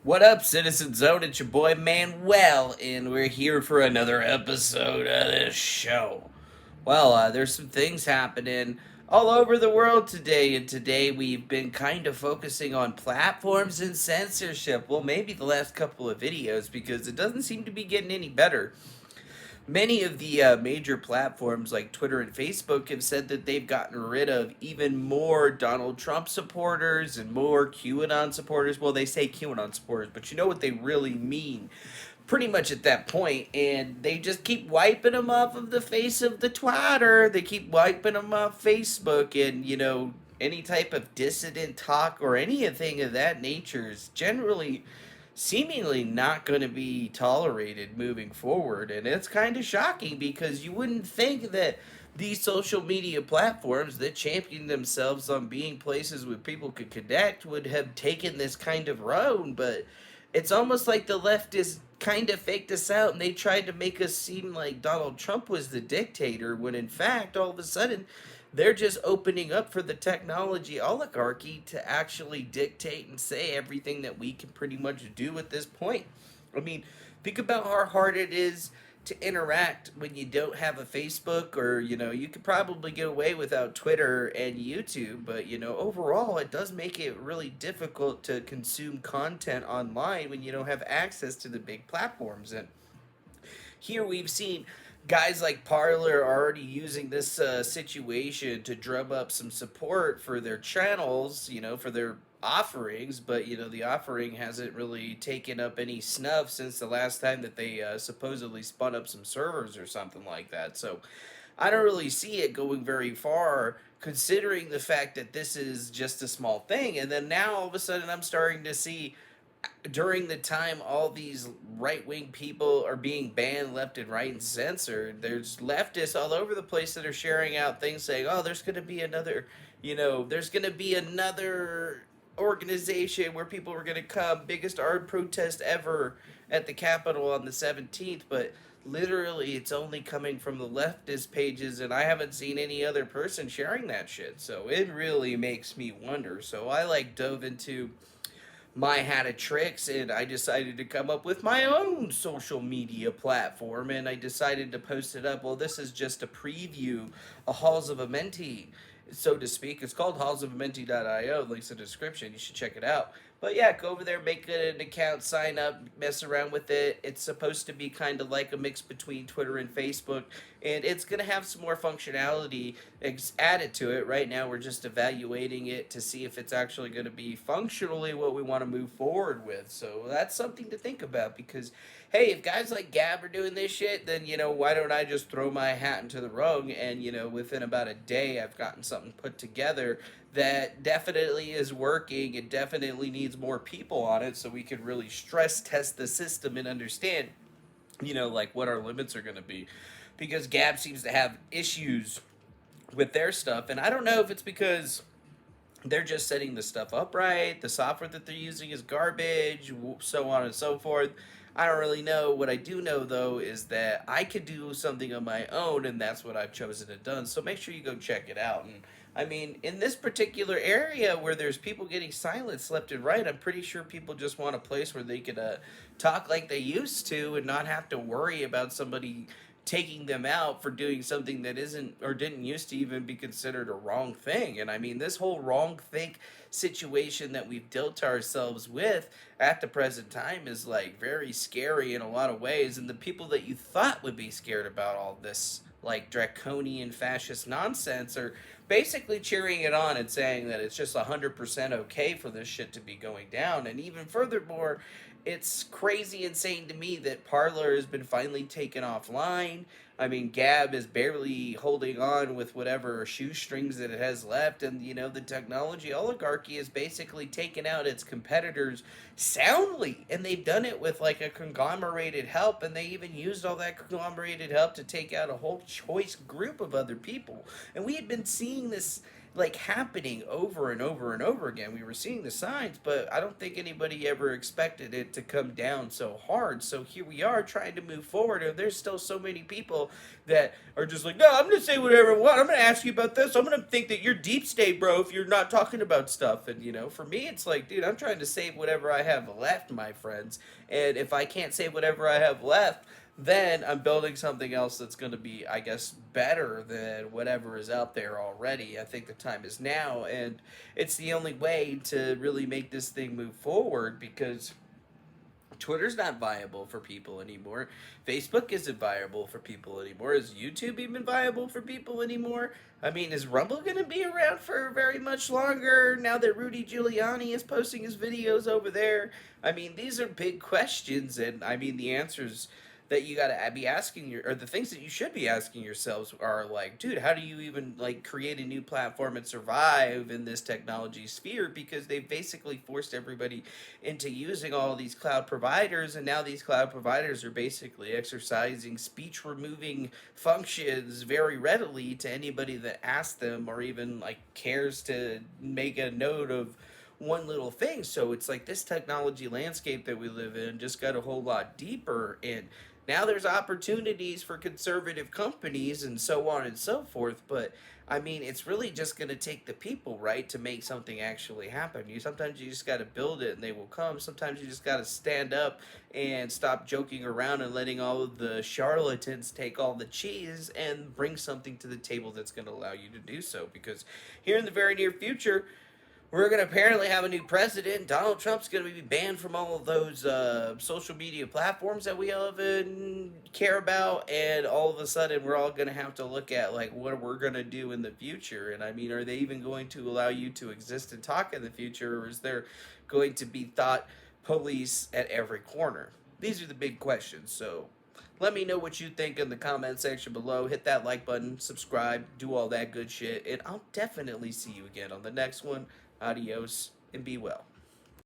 What up, Citizen Zone? It's your boy Manuel, and we're here for another episode of this show. There's some things happening all over the world today, and today we've been kind of focusing on platforms and censorship. Well, maybe the last couple of videos, because it doesn't seem to be getting any better. Many of the major platforms like Twitter and Facebook have said that they've gotten rid of even more Donald Trump supporters and more QAnon supporters. Well, they say QAnon supporters, but you know what they really mean pretty much at that point, and they just keep wiping them off of the face of the Twitter. They keep wiping them off Facebook, and any type of dissident talk or anything of that nature is generally seemingly not going to be tolerated moving forward. And it's kind of shocking because you wouldn't think that these social media platforms that champion themselves on being places where people could connect would have taken this kind of road, but it's almost like the leftists kind of faked us out and they tried to make us seem like Donald Trump was the dictator when in fact all of a sudden they're just opening up for the technology oligarchy to actually dictate and say everything that we can pretty much do at this point. I mean, think about how hard it is to interact when you don't have a Facebook, or you could probably get away without Twitter and YouTube, but overall it does make it really difficult to consume content online when you don't have access to the big platforms. And here we've seen guys like Parler already using this situation to drum up some support for their channels, for their offerings, but the offering hasn't really taken up any snuff since the last time that they supposedly spun up some servers or something like that. So I don't really see it going very far, considering the fact that this is just a small thing. And then now all of a sudden I'm starting to see during the time all these right wing people are being banned left and right and censored, there's leftists all over the place that are sharing out things saying, oh, there's going to be another, there's going to be another organization where people are going to come, biggest art protest ever at the Capitol on the 17th. But literally, it's only coming from the leftist pages, and I haven't seen any other person sharing that shit. So it really makes me wonder. So I dove into my hat of tricks, and I decided to come up with my own social media platform, and I decided to post it up. Well, this is just a preview, a Halls of a Mentee, so to speak. It's called hallsofamenti.io. Links in the description. You should check it out. But yeah, go over there, make an account, sign up, mess around with it. It's supposed to be kind of like a mix between Twitter and Facebook, and it's going to have some more functionality added to it. Right now, we're just evaluating it to see if it's actually going to be functionally what we want to move forward with. So that's something to think about, because hey, if guys like Gab are doing this shit, then why don't I just throw my hat into the ring? And within about a day, I've gotten something put together that definitely is working. It definitely needs more people on it so we can really stress test the system and understand, like what our limits are going to be. Because Gab seems to have issues with their stuff, and I don't know if it's because they're just setting the stuff up right, the software that they're using is garbage, so on and so forth. I don't really know. What I do know, though, is that I could do something on my own, and that's what I've chosen to do. So make sure you go check it out. And I mean, in this particular area where there's people getting silenced left and right, I'm pretty sure people just want a place where they could talk like they used to and not have to worry about somebody taking them out for doing something that isn't or didn't used to even be considered a wrong thing. And I mean, this whole wrong think situation that we've dealt ourselves with at the present time is very scary in a lot of ways. And the people that you thought would be scared about all this draconian fascist nonsense are basically cheering it on and saying that it's just 100% okay for this shit to be going down. And even furthermore, it's crazy insane to me that Parler has been finally taken offline. I mean, Gab is barely holding on with whatever shoestrings that it has left, and the technology oligarchy has basically taken out its competitors soundly, and they've done it with a conglomerated help, and they even used all that conglomerated help to take out a whole choice group of other people. And we had been seeing this like happening over and over and over again. We were seeing the signs, but I don't think anybody ever expected it to come down so hard. So here we are trying to move forward, and there's still so many people that are just like, no, I'm gonna say whatever I want. I'm gonna ask you about this. I'm gonna think that you're deep state, bro, if you're not talking about stuff. And for me, it's like, dude, I'm trying to save whatever I have left, my friends. And if I can't save whatever I have left, then I'm building something else that's going to be, I guess, better than whatever is out there already. I think the time is now, and it's the only way to really make this thing move forward because Twitter's not viable for people anymore. Facebook isn't viable for people anymore. Is YouTube even viable for people anymore? I mean, is Rumble going to be around for very much longer now that Rudy Giuliani is posting his videos over there? I mean, these are big questions, and I mean, the answers that you got to be asking or the things that you should be asking yourselves are like, dude, how do you even like create a new platform and survive in this technology sphere? Because they've basically forced everybody into using all these cloud providers, and now these cloud providers are basically exercising speech removing functions very readily to anybody that asks them or even like cares to make a note of one little thing. So it's like this technology landscape that we live in just got a whole lot deeper, and now there's opportunities for conservative companies and so on and so forth. But I mean, it's really just going to take the people, right, to make something actually happen. You just got to build it and they will come. Sometimes you just got to stand up and stop joking around and letting all of the charlatans take all the cheese and bring something to the table that's going to allow you to do so. Because here in the very near future, we're going to apparently have a new president. Donald Trump's going to be banned from all of those social media platforms that we all even care about. And all of a sudden, we're all going to have to look at like what we're going to do in the future. And I mean, are they even going to allow you to exist and talk in the future? Or is there going to be thought police at every corner? These are the big questions. So let me know what you think in the comment section below. Hit that like button, subscribe, do all that good shit. And I'll definitely see you again on the next one. Adios and be well.